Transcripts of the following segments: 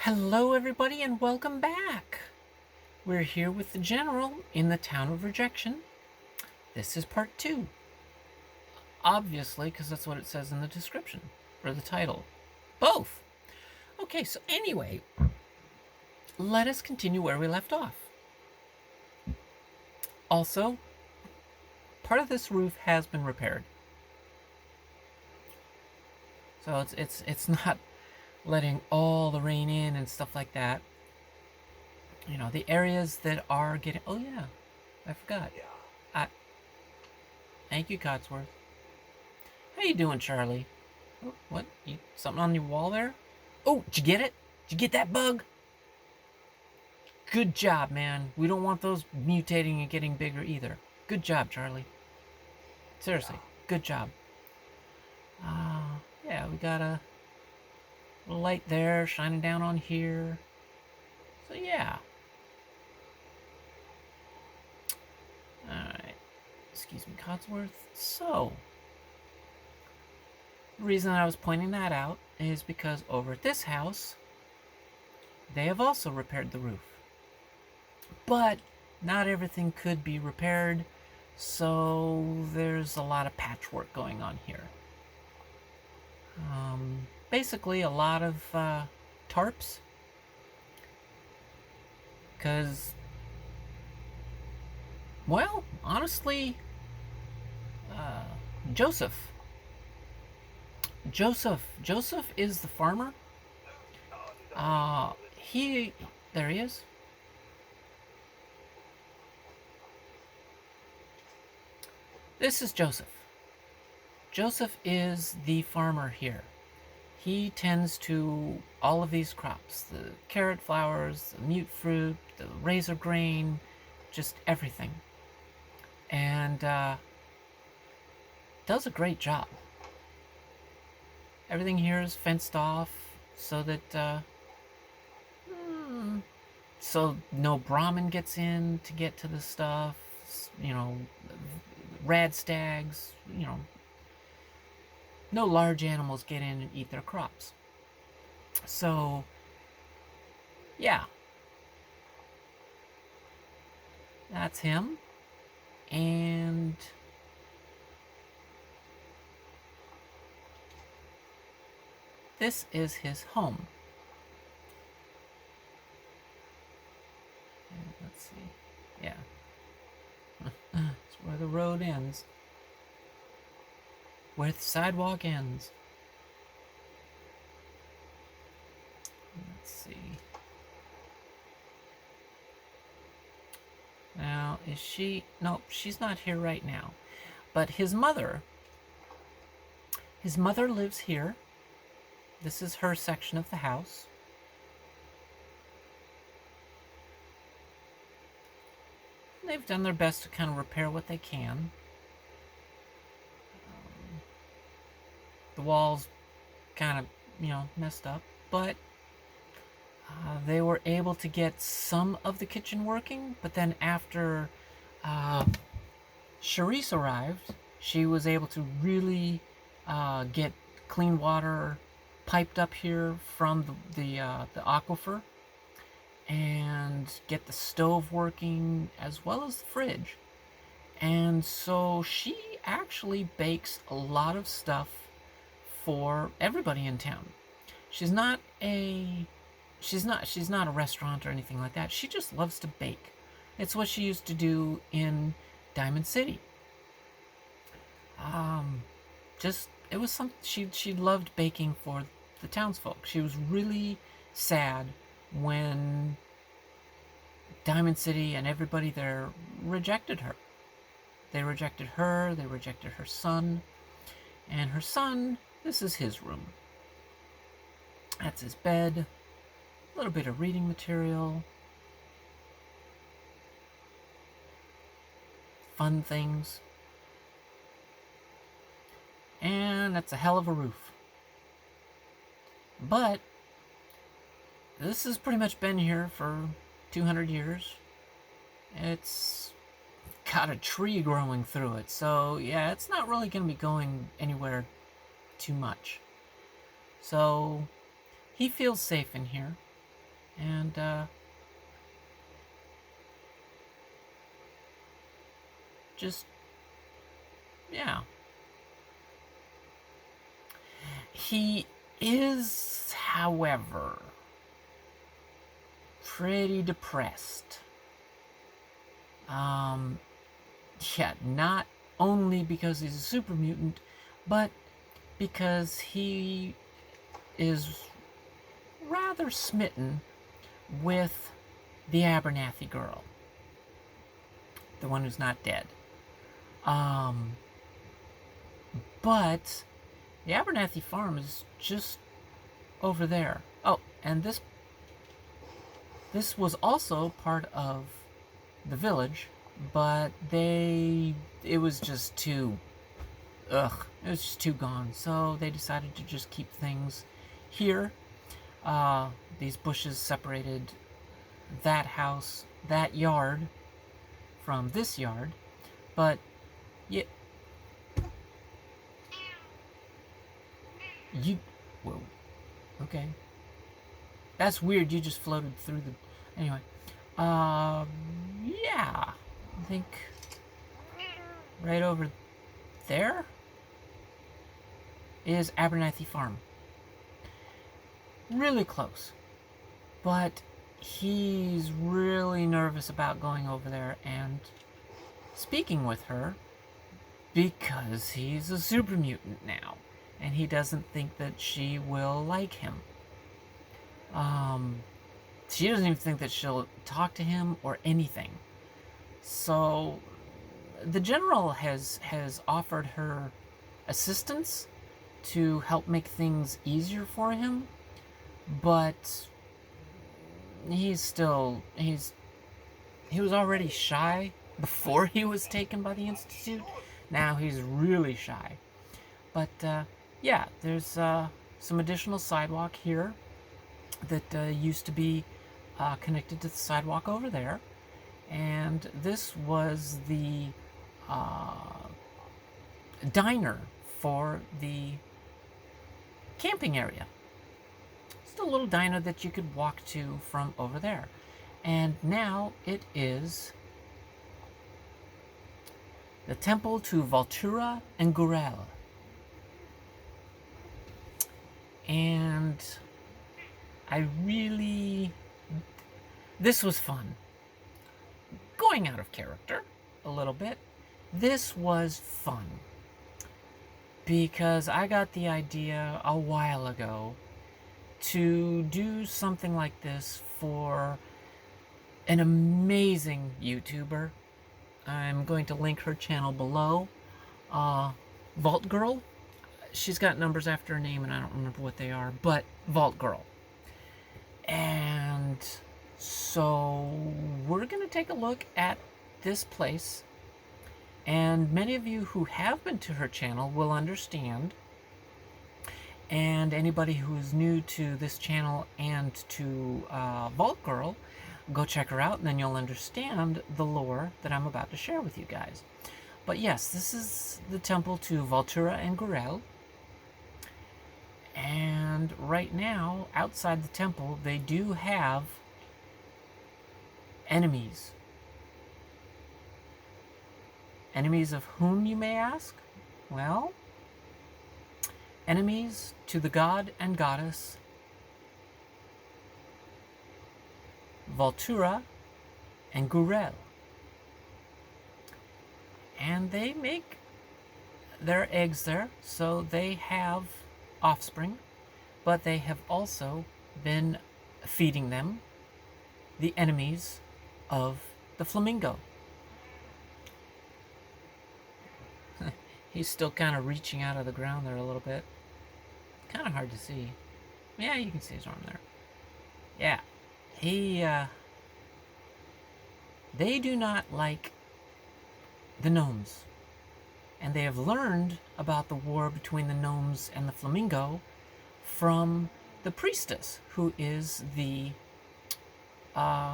Hello, everybody, and welcome back. We're here with the General in the town of Rejection. This is part 2. Obviously, because that's what it says in the description, or the title. Both. Okay, so anyway, let us continue where we left off. Also, part of this roof has been repaired. So it's not letting all the rain in and stuff like that. You know, the areas that are getting... Oh, yeah. I forgot. Thank you, Cotsworth. How you doing, Charlie? Oh, what? Something on your wall there? Oh, did you get it? Did you get that bug? Good job, man. We don't want those mutating and getting bigger either. Good job, Charlie. Seriously, good job. Yeah, we got a light there shining down on here. So, yeah. Alright. Excuse me, Cotsworth. So, the reason I was pointing that out is because over at this house, they have also repaired the roof. But not everything could be repaired, so there's a lot of patchwork going on here. Basically, a lot of tarps, because, well, honestly, Joseph is the farmer. There he is. This is Joseph. Joseph is the farmer here. He tends to all of these crops, the carrot flowers, the mute fruit, the razor grain, just everything. And does a great job. Everything here is fenced off so that so no Brahmin gets in to get to the stuff, you know, rad stags, you know, no large animals get in and eat their crops. So, yeah. That's him. And this is his home. And let's see. Yeah. That's where the road ends. Where the sidewalk ends. Let's see. Now, is she... Nope, she's not here right now. But his mother lives here. This is her section of the house. They've done their best to kind of repair what they can. The walls kind of, you know, messed up, but they were able to get some of the kitchen working. But then after Charisse arrived, she was able to really get clean water piped up here from the aquifer, and get the stove working as well as the fridge. And so she actually bakes a lot of stuff for everybody in town. She's not a restaurant or anything like that. She just loves to bake. It's what she used to do in Diamond City. It was something she loved baking for the townsfolk. She was really sad when Diamond City and everybody there rejected her. They rejected her, they rejected her son, and her son, this is his room. That's his bed, a little bit of reading material, fun things, and that's a hell of a roof. But this has pretty much been here for 200 years. It's got a tree growing through it, so yeah, it's not really going to be going anywhere too much. So he feels safe in here. And just, yeah. He is, however, pretty depressed. Yeah, not only because he's a super mutant, but because he is rather smitten with the Abernathy girl, the one who's not dead. But the Abernathy farm is just over there. Oh, and this was also part of the village, but it was just too, it was just too gone. So they decided to just keep things here. These bushes separated that house, that yard, from this yard, but yeah, whoa, okay, that's weird. You just floated through the, anyway, yeah, I think right over there is Abernathy Farm. Really close, but he's really nervous about going over there and speaking with her because he's a super mutant now, and he doesn't think that she will like him. She doesn't even think that she'll talk to him or anything. So the general has offered her assistance to help make things easier for him, but he was already shy before he was taken by the Institute. Now he's really shy. But yeah, there's some additional sidewalk here that used to be connected to the sidewalk over there. And this was the diner for the camping area. Just a little diner that you could walk to from over there. And now it is the temple to Vaultura and Gurel. And this was fun. Going out of character a little bit, this was fun. Because I got the idea a while ago to do something like this for an amazing YouTuber. I'm going to link her channel below. Vault Girl. She's got numbers after her name, and I don't remember what they are, but Vault Girl. And so we're going to take a look at this place. And many of you who have been to her channel will understand. And anybody who is new to this channel and to Vault Girl, go check her out, and then you'll understand the lore that I'm about to share with you guys. But yes, this is the temple to Vaultura and Gurel. And right now, outside the temple, they do have enemies. Enemies of whom, you may ask? Well, enemies to the god and goddess Vaultura and Gurel. And they make their eggs there, so they have offspring, but they have also been feeding them the enemies of the flamingo. He's still kind of reaching out of the ground there a little bit. Kind of hard to see. Yeah, you can see his arm there. Yeah. They do not like the gnomes. And they have learned about the war between the gnomes and the flamingo from the priestess, who is the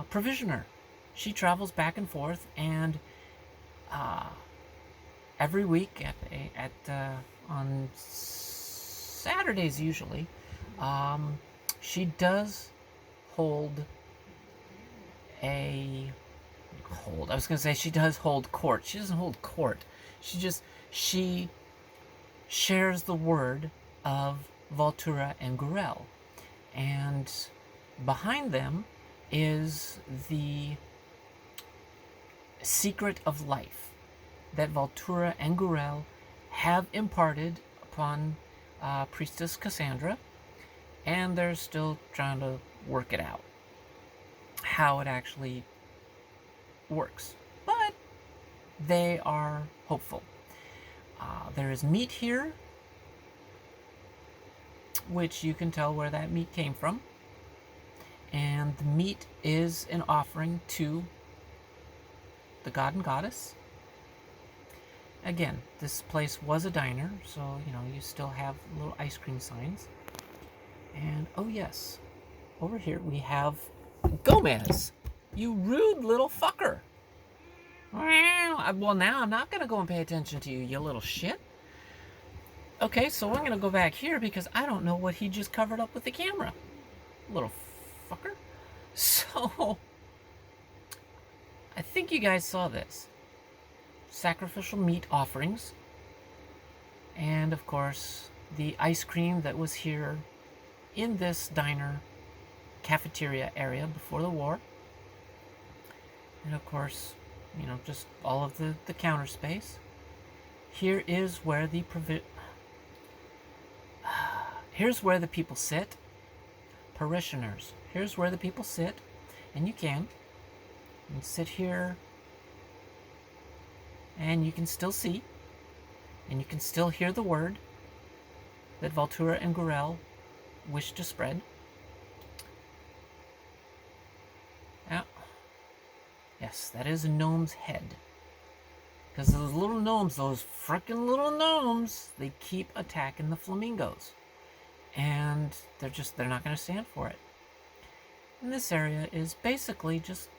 provisioner. She travels back and forth, and every week on Saturdays usually, she does hold I was going to say she does hold court. She doesn't hold court. She shares the word of Vaultura and Gurel. And behind them is the secret of life that Vaultura and Gurel have imparted upon Priestess Cassandra, and they're still trying to work it out, how it actually works. But they are hopeful. There is meat here, which you can tell where that meat came from. And the meat is an offering to the god and goddess. Again, this place was a diner, so, you know, you still have little ice cream signs. And, oh yes, over here we have Gomez. You rude little fucker. Well, now I'm not going to go and pay attention to you, you little shit. Okay, so I'm going to go back here because I don't know what he just covered up with the camera. Little fucker. So, I think you guys saw this. Sacrificial meat offerings. And, of course, the ice cream that was here in this diner cafeteria area before the war. And, of course, you know, just all of the counter space. Here is where the here's where the people sit. Parishioners. Here's where the people sit. And you can sit here. And you can still see. And you can still hear the word that Vaultura and Gurel wish to spread. Yeah. Yes, that is a gnome's head. Because those little gnomes, those frickin' little gnomes, they keep attacking the flamingos. And they're not going to stand for it. And this area is basically just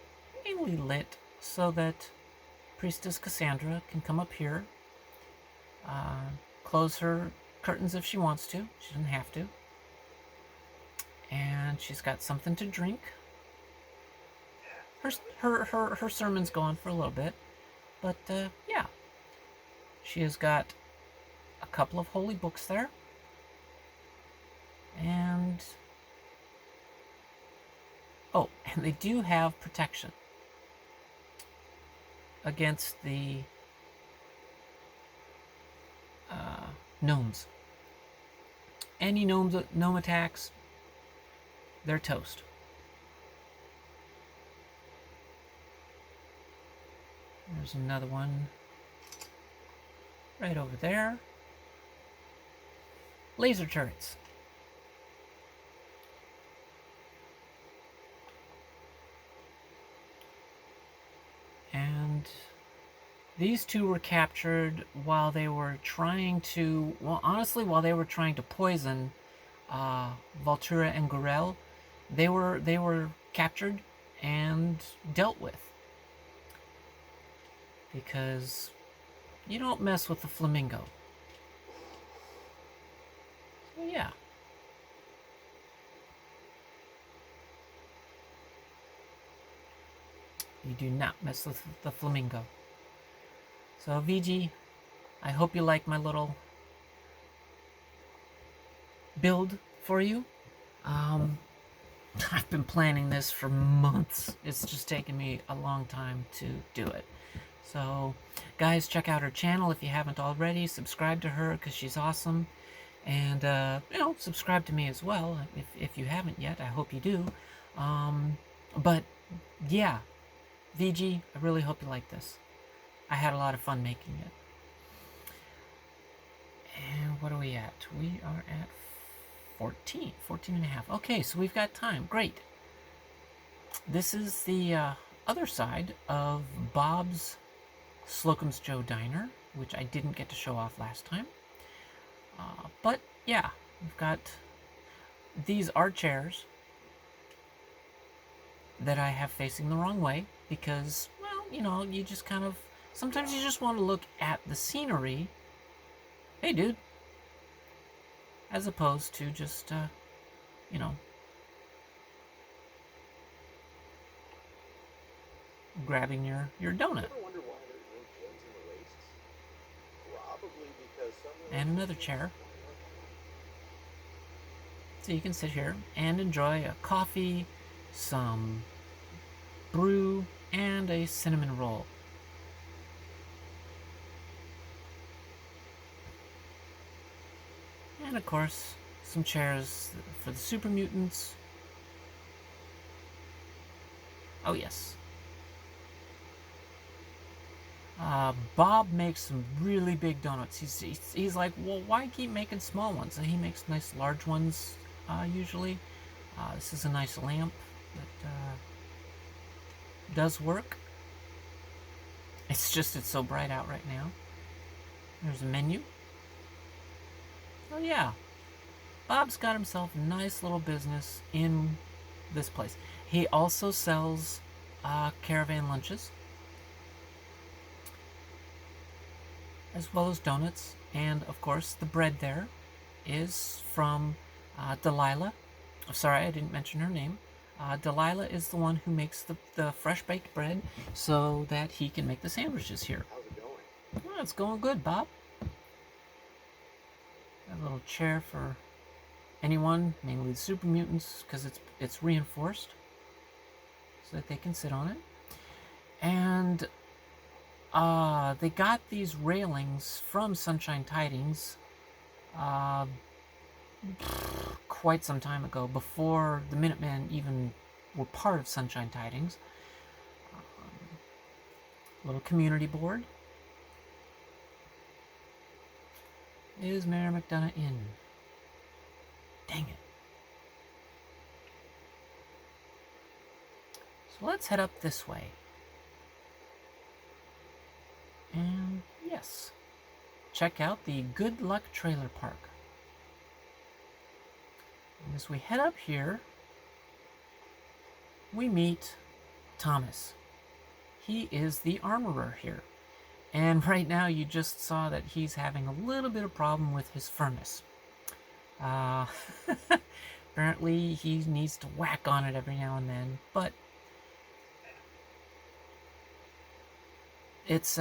mainly lit so that Priestess Cassandra can come up here, close her curtains if she wants to. She doesn't have to. And she's got something to drink. Her sermon's gone for a little bit. But, yeah. She has got a couple of holy books there. And... oh, and they do have protection against the gnomes. Any gnome attacks, they're toast. There's another one right over there. Laser turrets. And these two were captured while they were trying to, well, honestly, while they were trying to poison Vaultura and Gurel. They were captured and dealt with. Because you don't mess with the flamingo. So yeah. You do not mess with the flamingo. So VG, I hope you like my little build for you. I've been planning this for months. It's just taken me a long time to do it. So, guys, check out her channel if you haven't already. Subscribe to her because she's awesome. And, subscribe to me as well if you haven't yet. I hope you do. But, yeah. VG, I really hope you like this. I had a lot of fun making it. And what are we at? We are at 14 and a half. Okay, so we've got time. Great. This is the other side of Bob's Slocum's Joe Diner, which I didn't get to show off last time. But, yeah, we've got... these are chairs that I have facing the wrong way because, well, you just kind of... sometimes you just want to look at the scenery. Hey, dude. As opposed to just, grabbing your donut. And another chair. So you can sit here and enjoy a coffee, some brew, and a cinnamon roll. And of course, some chairs for the super mutants. Oh yes. Bob makes some really big donuts. He's like, well, why keep making small ones? And he makes nice large ones usually. This is a nice lamp that does work. It's just it's so bright out right now. There's a menu. Oh yeah, Bob's got himself a nice little business in this place. He also sells caravan lunches, as well as donuts, and of course the bread there is from Delilah. Oh, sorry, I didn't mention her name. Delilah is the one who makes the fresh baked bread so that he can make the sandwiches here. How's it going? Oh, it's going good, Bob. A little chair for anyone, mainly the super mutants, because it's reinforced so that they can sit on it. And they got these railings from Sunshine Tidings quite some time ago, before the Minutemen even were part of Sunshine Tidings. Little community board. Is Mary McDonough in? Dang it. So let's head up this way. And yes, check out the Good Luck Trailer Park. And as we head up here, we meet Thomas. He is the armorer here. And right now you just saw that he's having a little bit of problem with his furnace. Apparently he needs to whack on it every now and then, but it's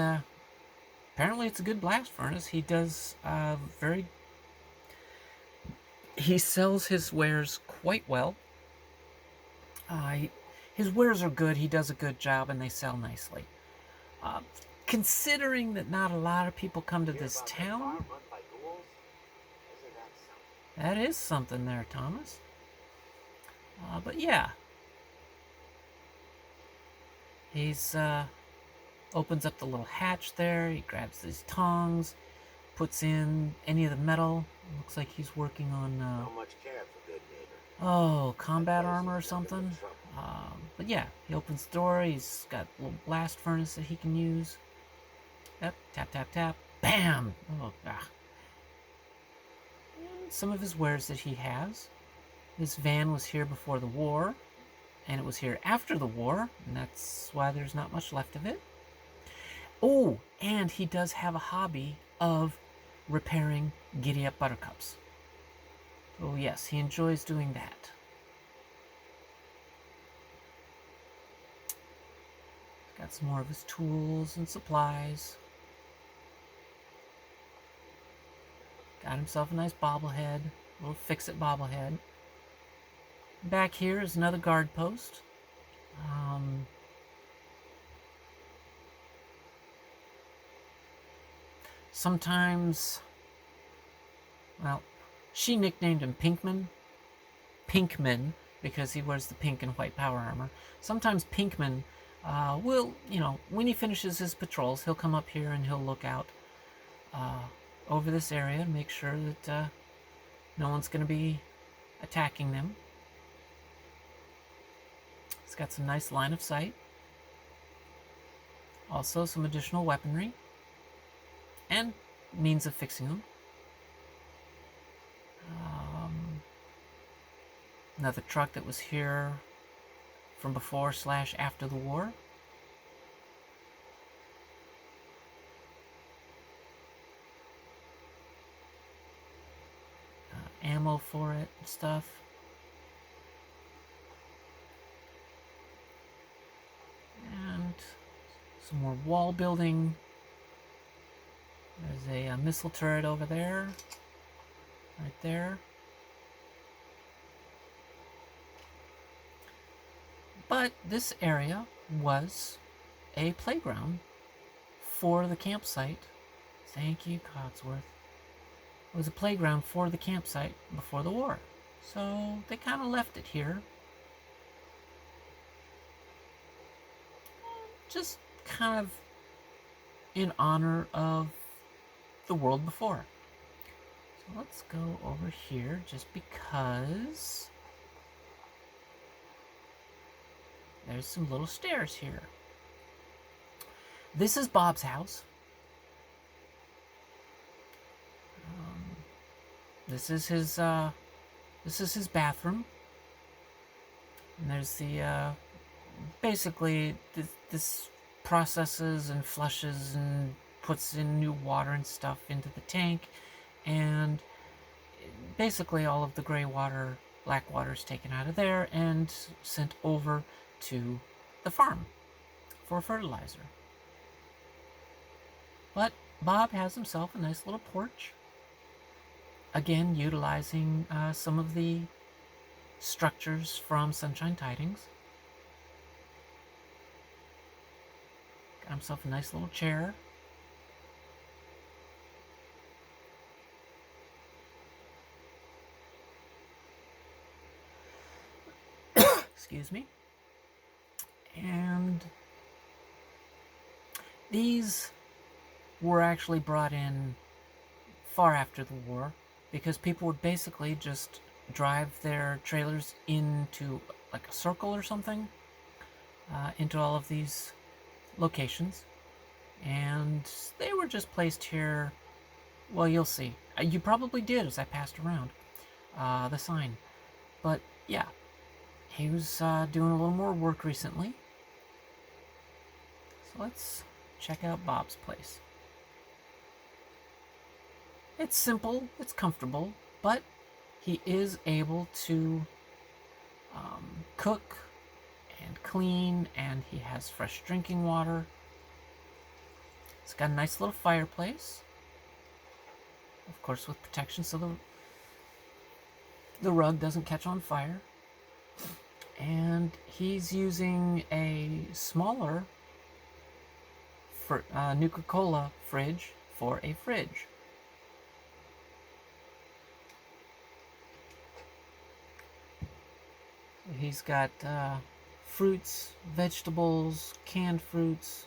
apparently it's a good blast furnace. He does he sells his wares quite well. His wares are good, he does a good job, and they sell nicely. Considering that not a lot of people come to this town, that is something there, Thomas. But yeah, he's opens up the little hatch there. He grabs these tongs, puts in any of the metal. Looks like he's working on How much cash for good neighbor? combat armor or something. But yeah, he opens the door. He's got a little blast furnace that he can use. Yep, tap, tap, tap. Bam! Oh, ah. And some of his wares that he has. This van was here before the war, and it was here after the war, and that's why there's not much left of it. Oh, and he does have a hobby of repairing giddy-up buttercups. Oh yes, he enjoys doing that. He's got some more of his tools and supplies. Got himself a nice bobblehead, a little fix-it bobblehead. Back here is another guard post. Sometimes, well, she nicknamed him Pinkman, because he wears the pink and white power armor. Sometimes Pinkman will, when he finishes his patrols, he'll come up here and he'll look out over this area and make sure that no one's going to be attacking them. It's got some nice line of sight. Also some additional weaponry and means of fixing them. Another truck that was here from before / after the war. Ammo for it and stuff. And Some more wall building. There's a missile turret over there. Right there. But this area was a playground for the campsite. Thank you, Codsworth. It was a playground for the campsite before the war. So they kind of left it here. Just kind of in honor of the world before. So let's go over here just because there's some little stairs here. This is Bob's house. This is his bathroom. And there's the basically this processes and flushes and puts in new water and stuff into the tank, and basically all of the gray water, black water is taken out of there and sent over to the farm for fertilizer. But Bob has himself a nice little porch, again utilizing some of the structures from Sunshine Tidings. Got himself a nice little chair. Excuse me. And these were actually brought in far after the war, because people would basically just drive their trailers into like a circle or something, into all of these locations, and they were just placed here. Well, you'll see. You probably did as I passed around the sign. But yeah, he was doing a little more work recently. So let's check out Bob's place. It's simple, it's comfortable, but he is able to cook and clean, and he has fresh drinking water. It's got a nice little fireplace, of course with protection so the rug doesn't catch on fire. And he's using a smaller Nuka-Cola fridge for a fridge. He's got fruits, vegetables, canned fruits.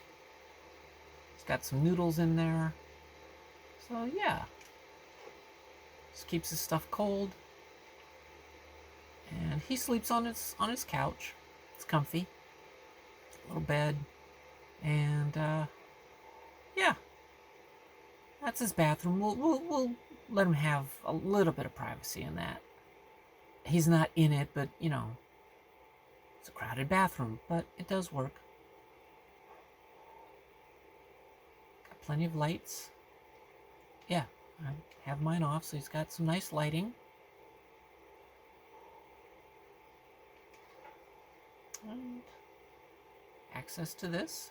He's got some noodles in there. So yeah, just keeps his stuff cold. And he sleeps on his couch. It's comfy. Little bed. And yeah, that's his bathroom. We'll let him have a little bit of privacy in that. He's not in it, but you know, it's a crowded bathroom, but it does work. Got plenty of lights. Yeah, I have mine off, so he's got some nice lighting. And access to this.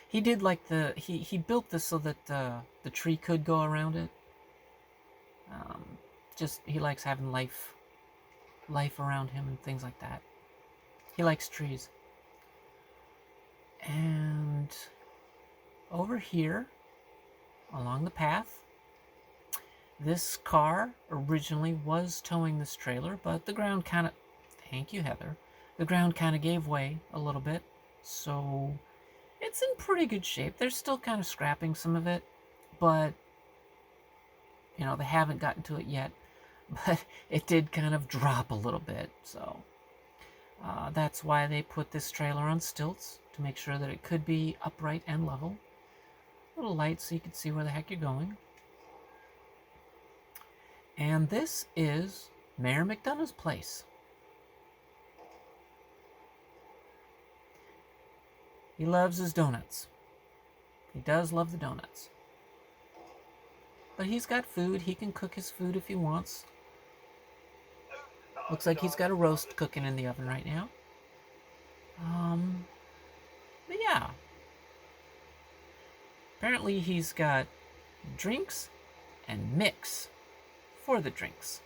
He did like he built this so that the tree could go around it. Just he likes having life around him and things like that. He likes trees. And over here, along the path, this car originally was towing this trailer, but the ground kind of, thank you, Heather, the ground kind of gave way a little bit, so it's in pretty good shape. They're still kind of scrapping some of it, but you know, they haven't gotten to it yet. But it did kind of drop a little bit, so that's why they put this trailer on stilts, to make sure that it could be upright and level. A little light so you can see where the heck you're going. And this is Mayor McDonough's place. He loves his donuts. He does love the donuts. But he's got food. He can cook his food if he wants. Looks like he's got a roast cooking in the oven right now. But yeah. Apparently he's got drinks and mix for the drinks.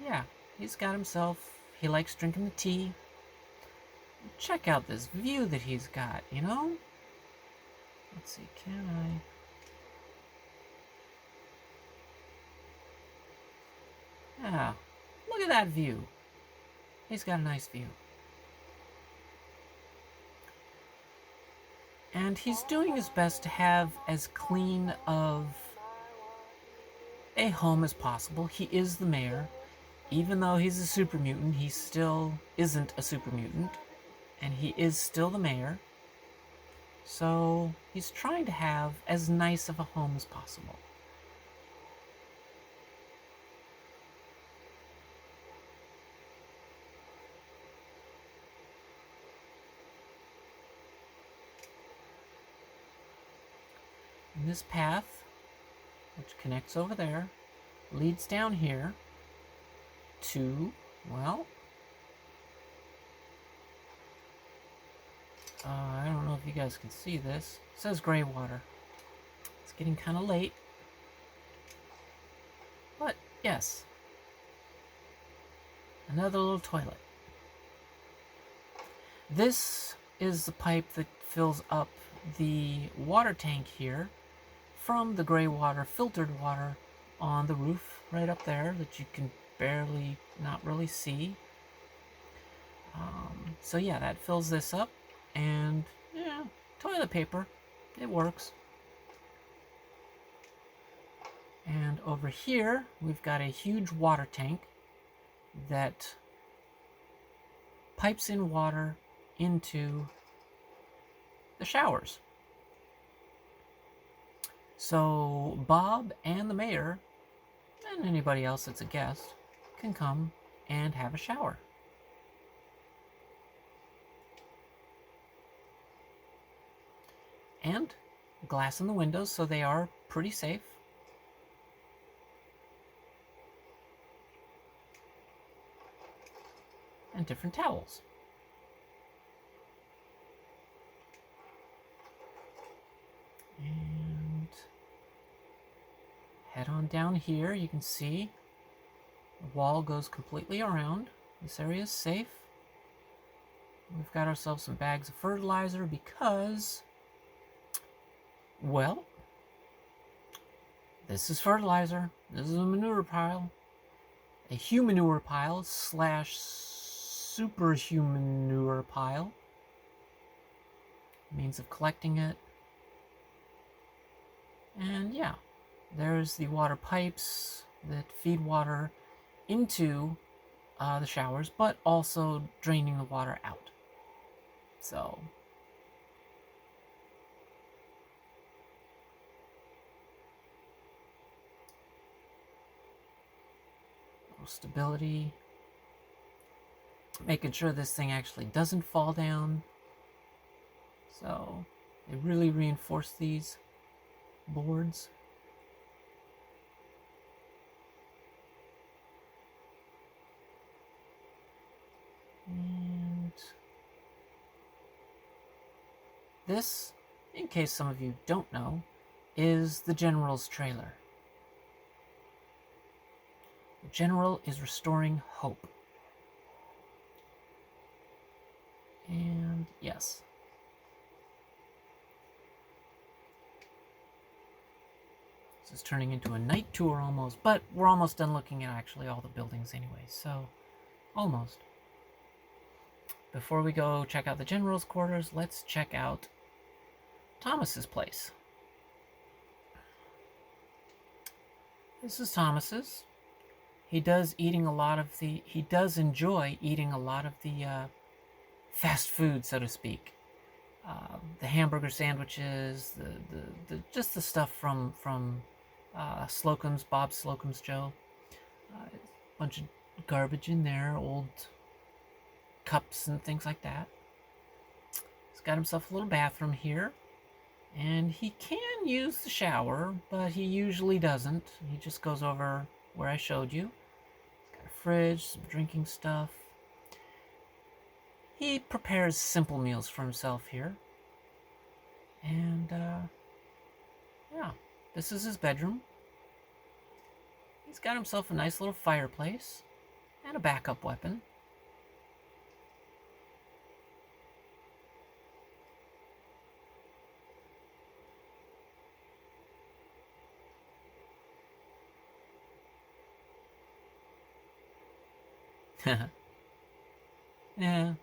Yeah, he's got himself, he likes drinking the tea. Check out this view that he's got, you know? Let's see, can I? Yeah, look at that view. He's got a nice view. And he's doing his best to have as clean of a home as possible. He is the mayor. Even though he's a super mutant, he still isn't a super mutant. And he is still the mayor. So he's trying to have as nice of a home as possible. And this path, which connects over there, leads down here to, well, I don't know if you guys can see this. It says gray water. It's getting kind of late. But, yes. Another little toilet. This is the pipe that fills up the water tank here from the gray water, filtered water on the roof right up there that you can barely, not really see. So yeah, that fills this up, and yeah, toilet paper, it works. And over here, we've got a huge water tank that pipes in water into the showers. So Bob and the mayor, and anybody else that's a guest, can come and have a shower. And glass in the windows, so they are pretty safe. And different towels. And head on down here, you can see the wall goes completely around. This area is safe. We've got ourselves some bags of fertilizer because, well, this is fertilizer. This is a manure pile. A humanure pile / superhuman manure pile. Means of collecting it. And yeah, there's the water pipes that feed water into the showers, but also draining the water out. So stability, making sure this thing actually doesn't fall down. So they really reinforce these boards. And this, in case some of you don't know, is the General's trailer. The General is restoring hope. And yes. This is turning into a night tour almost, but we're almost done looking at actually all the buildings anyway, so almost. Before we go check out the General's quarters, let's check out Thomas's place. This is Thomas's. He does enjoy eating a lot of the fast food, so to speak. The hamburger sandwiches, just the stuff from Slocum's, Bob Slocum's Joe. A bunch of garbage in there, old cups and things like that. He's got himself a little bathroom here, and he can use the shower, but he usually doesn't. He just goes over where I showed you. He's got a fridge, some drinking stuff. he prepares simple meals for himself here. And, yeah, this is his bedroom. He's got himself a nice little fireplace and a backup weapon. Yeah.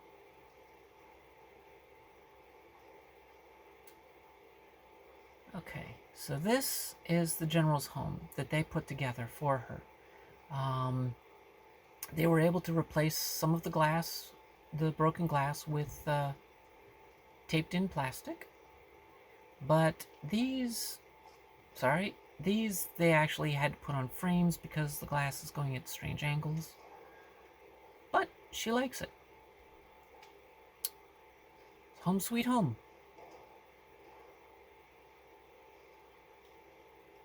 Okay, so this is the general's home that they put together for her. They were able to replace some of the glass, the broken glass, with taped in plastic. But these they actually had to put on frames because the glass is going at strange angles. But she likes it. Home sweet home.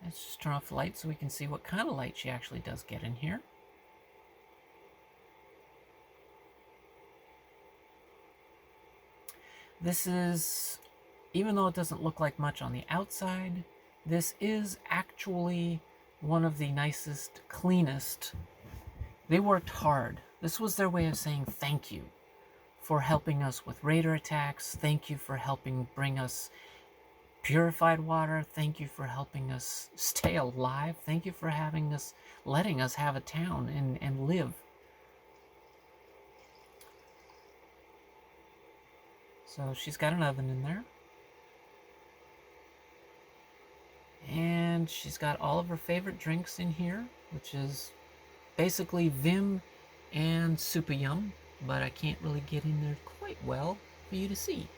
Let's just turn off the light so we can see what kind of light she actually does get in here. This is, even though it doesn't look like much on the outside, this is actually one of the nicest, cleanest. They worked hard. This was their way of saying thank you for helping us with raider attacks. Thank you for helping bring us purified water. Thank you for helping us stay alive. Thank you for letting us have a town and live. So she's got an oven in there. And she's got all of her favorite drinks in here, which is basically Vim and Super Yum, but I can't really get in there quite well for you to see.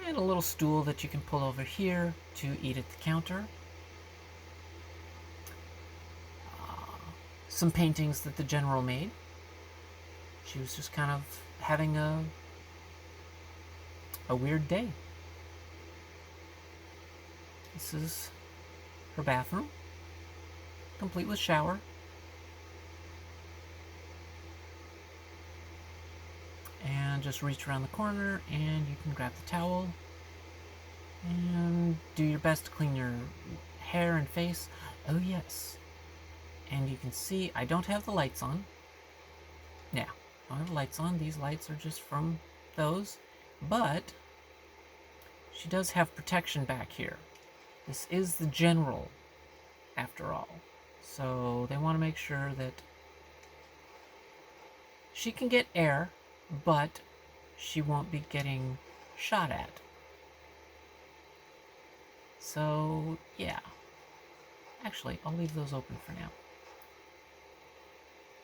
And a little stool that you can pull over here to eat at the counter. Some paintings that the general made. She was just kind of having a weird day. This is her bathroom, complete with shower. And just reach around the corner and you can grab the towel and do your best to clean your hair and face. Oh yes. And you can see I don't have the lights on. Yeah, I don't have lights on. These lights are just from those. But she does have protection back here. This is the general, after all. So they want to make sure that she can get air, but she won't be getting shot at. So, yeah. Actually, I'll leave those open for now.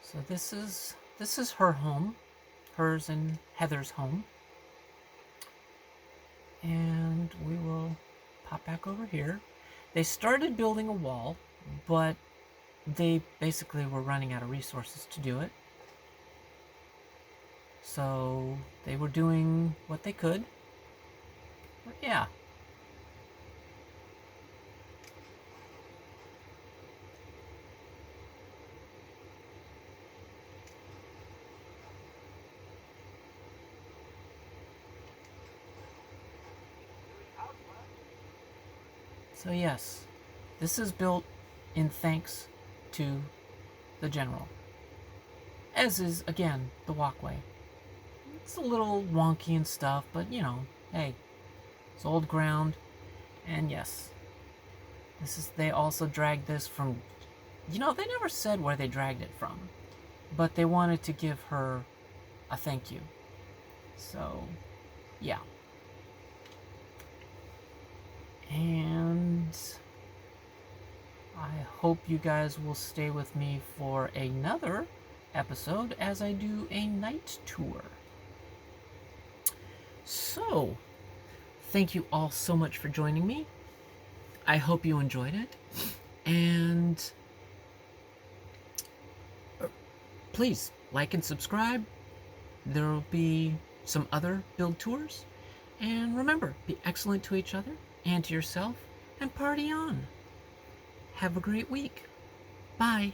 So this is her home. Hers and Heather's home. And we will pop back over here. They started building a wall, but they basically were running out of resources to do it. So they were doing what they could. But yeah. So yes, this is built in thanks to the general. As is, again, the walkway. It's a little wonky and stuff, but you know, hey, it's old ground. And yes, they also dragged this from, they never said where they dragged it from, but they wanted to give her a thank you. So, yeah. And I hope you guys will stay with me for another episode as I do a night tour. So, thank you all so much for joining me. I hope you enjoyed it. And please like and subscribe. There will be some other build tours. And remember, be excellent to each other and to yourself, and party on. Have a great week. Bye.